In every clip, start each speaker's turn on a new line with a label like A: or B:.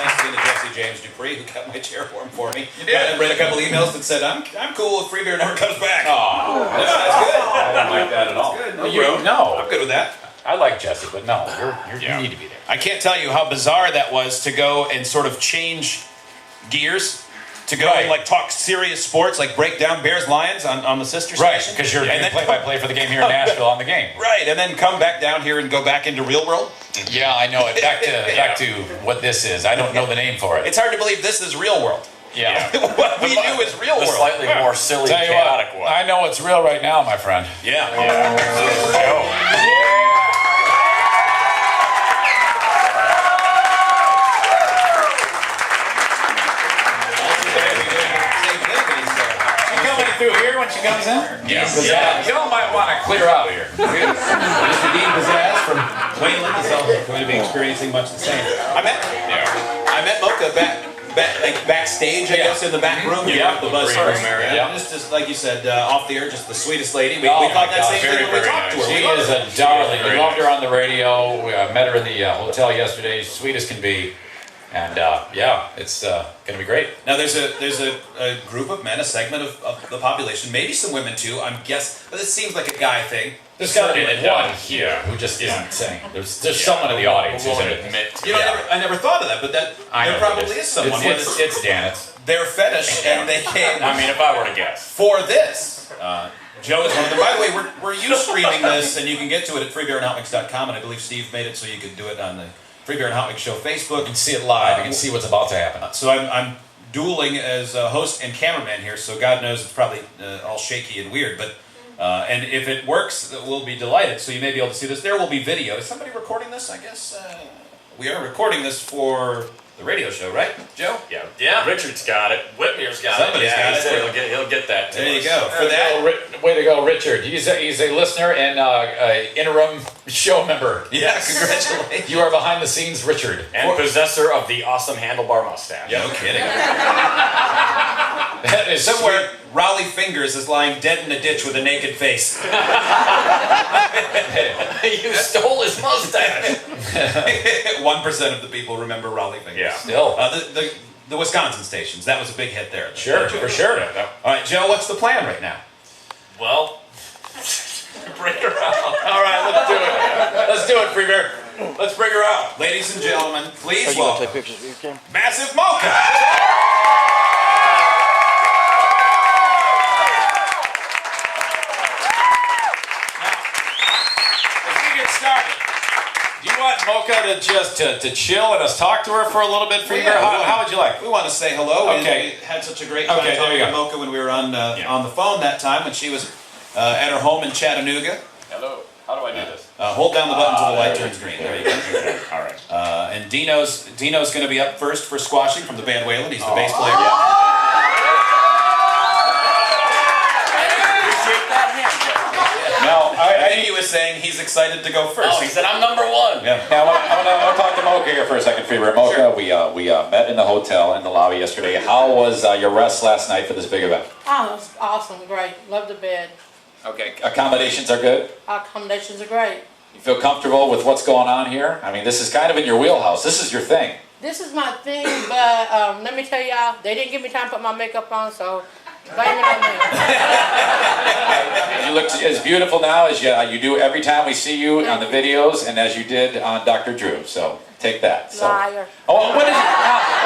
A: nice to see Jesse James Dupree, who kept my chair warm for me.
B: You did.
A: I read a couple emails that said, I'm cool if free beer never comes back.
B: Oh,
A: that's good.
B: I didn't like that at all.
A: Good.
B: No.
A: I'm good with that.
B: I like Jesse, but no, you need to be there.
A: I can't tell you how bizarre that was to go and sort of change gears. To go and like talk serious sports, like break down Bears Lions on the sister station.
B: Because you're doing play-by-play for the game here in Nashville on the game.
A: Right, and then come back down here and go back into real world.
B: Yeah, I know it. Back to what this is. I don't know the name for it.
A: It's hard to believe this is real world.
B: Yeah.
A: What we do is real world.
C: The slightly more silly, chaotic one.
B: I know what's real right now, my friend.
A: Yeah.
B: Through here when she comes in?
A: Yeah.
B: Y'all might want to clear out here.
A: Mr. Dean Pizzazz from Wayland is also going to be experiencing much the same. I met Mocha backstage, I guess, in the back room.
B: Yeah,
A: the buzz first.
B: Yeah.
A: Just like you said, off the air, just the sweetest lady. We thought that same thing when we talked to her.
B: She is a darling. We loved her on the radio. We met her in the hotel yesterday. Sweet as can be. And it's going to be great.
A: Now there's a group of men, a segment of the population, maybe some women too. I'm guessing, but it seems like a guy thing.
B: There's got to be one here who just isn't saying. There's someone in the audience who's admit.
A: I never thought of that, but there probably is someone.
B: It's Dan. It's
A: their fetish, and they came.
C: I mean, if I were to guess.
A: For this. Joe is one of them. By the way, we're streaming this, and you can get to it at freebeerandhotmix.com, and I believe Steve made it so you could do it on the Free Beer and Hot Mix Show Facebook.
B: You can see it live. You can see what's about to happen.
A: So I'm dueling as a host and cameraman here, so God knows it's probably all shaky and weird. But and if it works, we'll be delighted. So you may be able to see this. There will be video. Is somebody recording this? I guess we are recording this for the radio show, right, Joe?
C: Yeah. Richard's got it. Whitmer's got
A: Somebody's
C: it.
A: got
C: He
A: it.
C: said he'll get that to
A: There you
C: us.
A: go. For that.
B: Way to go, Richard. He's a listener and interim show member.
A: Yeah, congratulations.
B: You are behind the scenes, Richard.
C: And possessor of the awesome handlebar mustache.
A: Yeah, no kidding.
B: That is
A: Somewhere, Raleigh Fingers is lying dead in a ditch with a naked face.
C: You stole his mustache.
A: 1% of the people remember Raleigh Fingers.
C: Yeah.
B: Still.
A: The Wisconsin stations. That was a big hit there.
B: Sure, for sure.
A: All right, Joe, what's the plan right now?
C: Well, bring her out.
B: All right, let's do it. Let's do it, Free Bear. Let's bring her out.
A: Ladies and gentlemen, please
D: You want to
A: welcome
D: take pictures with your camera?
A: Massive Mocha!
B: Do you want Mocha to just to chill and us talk to her for a little bit, Free Bear? How would you like?
A: We want to say hello.
B: Okay.
A: We had such a great time
B: Okay, there
A: talking
B: you
A: to
B: go.
A: Mocha when we were on the phone that time when she was at her home in Chattanooga.
C: Hello. How do I do this?
A: Hold down the button until the light turns green. There you go.
C: All right.
A: And Dino's going to be up first for squashing from the band Wayland. He's the bass player.
B: No,
A: I think he was saying he's excited to go first.
C: Oh, he said I'm number one.
A: Yeah.
B: Now, I want to talk to Mocha here for a second, Free Bear. Mocha, we met in the hotel in the lobby yesterday. How was your rest last night for this big event?
E: Oh, it was awesome, great. Love the bed.
B: Okay, accommodations are good?
E: Accommodations are great.
B: You feel comfortable with what's going on here? I mean, this is kind of in your wheelhouse. This is your thing.
E: This is my thing, but let me tell y'all, they didn't give me time to put my makeup on, so blame it on me.
B: You look as beautiful now as you do every time we see you on the videos and as you did on Dr. Drew, so take that. So.
E: Liar.
B: Oh,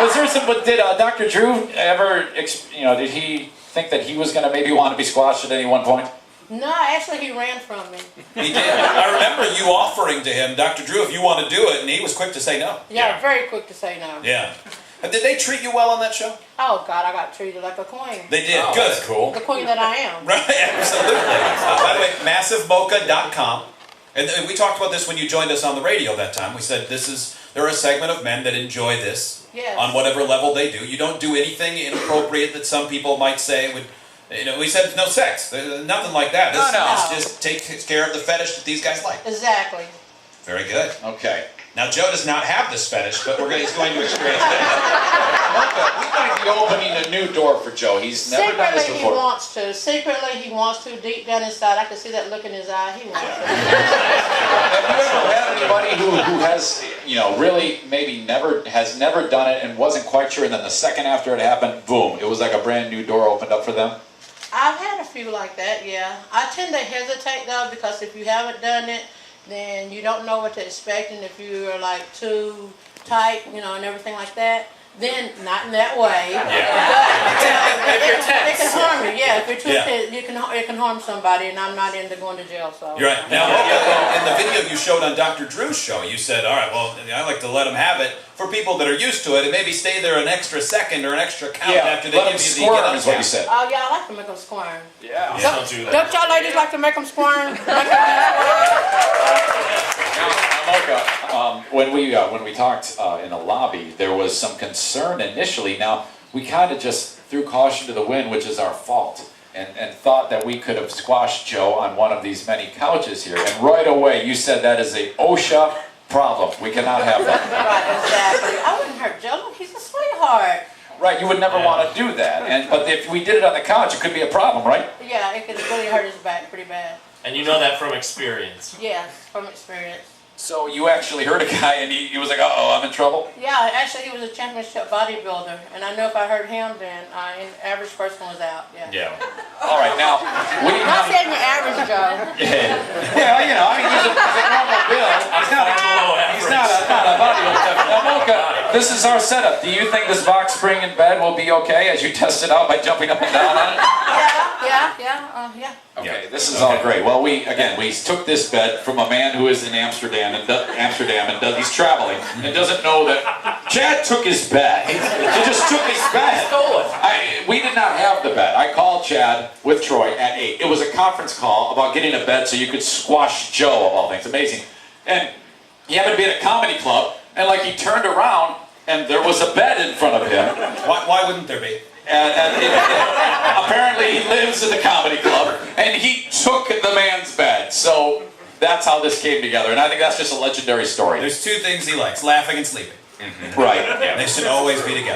B: was there some, did Dr. Drew ever, did he think that he was going to maybe want to be squashed at any one point?
E: No, actually he ran from me.
A: He did. I remember you offering to him, Dr. Drew, if you want to do it, and he was quick to say no.
E: Yeah, very quick to say no.
A: Yeah. Did they treat you well on that show?
E: Oh, God, I got treated like a queen.
A: They did.
B: Oh,
A: Good.
B: that's cool.
E: The queen that I am.
A: Right, absolutely. By the way, massivemocha.com. And we talked about this when you joined us on the radio that time. We said they're a segment of men that enjoy this
E: Yes.
A: on whatever level they do. You don't do anything inappropriate that some people might say would. We said no sex, nothing like that.
B: No.
A: This just takes care of the fetish that these guys like.
E: Exactly.
A: Very good.
B: Okay.
A: Now Joe does not have this fetish, but he's going to experience it.
B: We might be opening a new door for Joe. He's never done this
E: Secretly he
B: before.
E: wants to. Secretly he wants to. Deep down inside, I can see that look in his eye. He wants to.
B: Have you ever had anybody who has, really maybe has never done it and wasn't quite sure, and then the second after it happened, boom, it was like a brand new door opened up for them?
E: I've had a few like that, yeah. I tend to hesitate though, because if you haven't done it, then you don't know what to expect, and if you are like too tight, and everything like that, then not in that way.
A: Yeah.
E: But,
C: If you're tense.
E: it can harm you. Yeah, if you're too
A: Yeah.
E: tense, it can harm somebody, and I'm not into going to jail. So.
A: You're right. Now, in the video you showed on Dr. Drew's show, you said, all right, well, I like to let them have it. For people that are used to it, and maybe stay there an extra second or an extra count after they
B: let
A: give
B: them
A: you the
B: squirm is what you
A: count.
B: said.
E: Oh yeah, I like to make them squirm.
C: Yeah.
A: Yeah.
C: Don't do that.
E: Don't y'all ladies like to make them squirm?
B: Now, when we talked in the lobby, there was some concern initially. Now, we kind of just threw caution to the wind, which is our fault, and thought that we could have squashed Joe on one of these many couches here. And right away, you said that is a OSHA problem. We cannot have that.
E: Right, exactly. I wouldn't hurt Joe. He's a sweetheart.
B: Right, you would never want to do that. But if we did it on the couch, it could be a problem, right?
E: Yeah, it could really hurt his back pretty bad.
C: And you know that from experience.
E: Yes, from experience.
B: So you actually heard a guy and he was like, uh-oh, I'm in trouble?
E: Yeah, actually he was a championship bodybuilder, and I know if I hurt him, then an average person was out. Yeah.
C: Yeah.
B: All right, now, we
E: I'm not saying you're average, Joe.
B: Yeah. Well, he's a normal build. He's not a bodybuilder. Now, Mocha, this is our setup. Do you think this box spring in bed will be okay as you test it out by jumping up and down on it?
E: Yeah.
B: Okay, this is all great. Well, we took this bed from a man who is in Amsterdam and he's traveling and doesn't know that Chad took his bed. He just took his bed.
C: Stole it.
B: We did not have the bed. I called Chad with Troy at 8. It was a conference call about getting a bed so you could squash Joe of all things. Amazing. And he happened to be at a comedy club, and he turned around and there was a bed in front of him.
A: Why wouldn't there be?
B: Apparently he lives in the comedy club, and he took the man's bed. So that's how this came together, and I think that's just a legendary story.
A: There's two things he likes, laughing and sleeping.
B: Right.
A: They should always be together.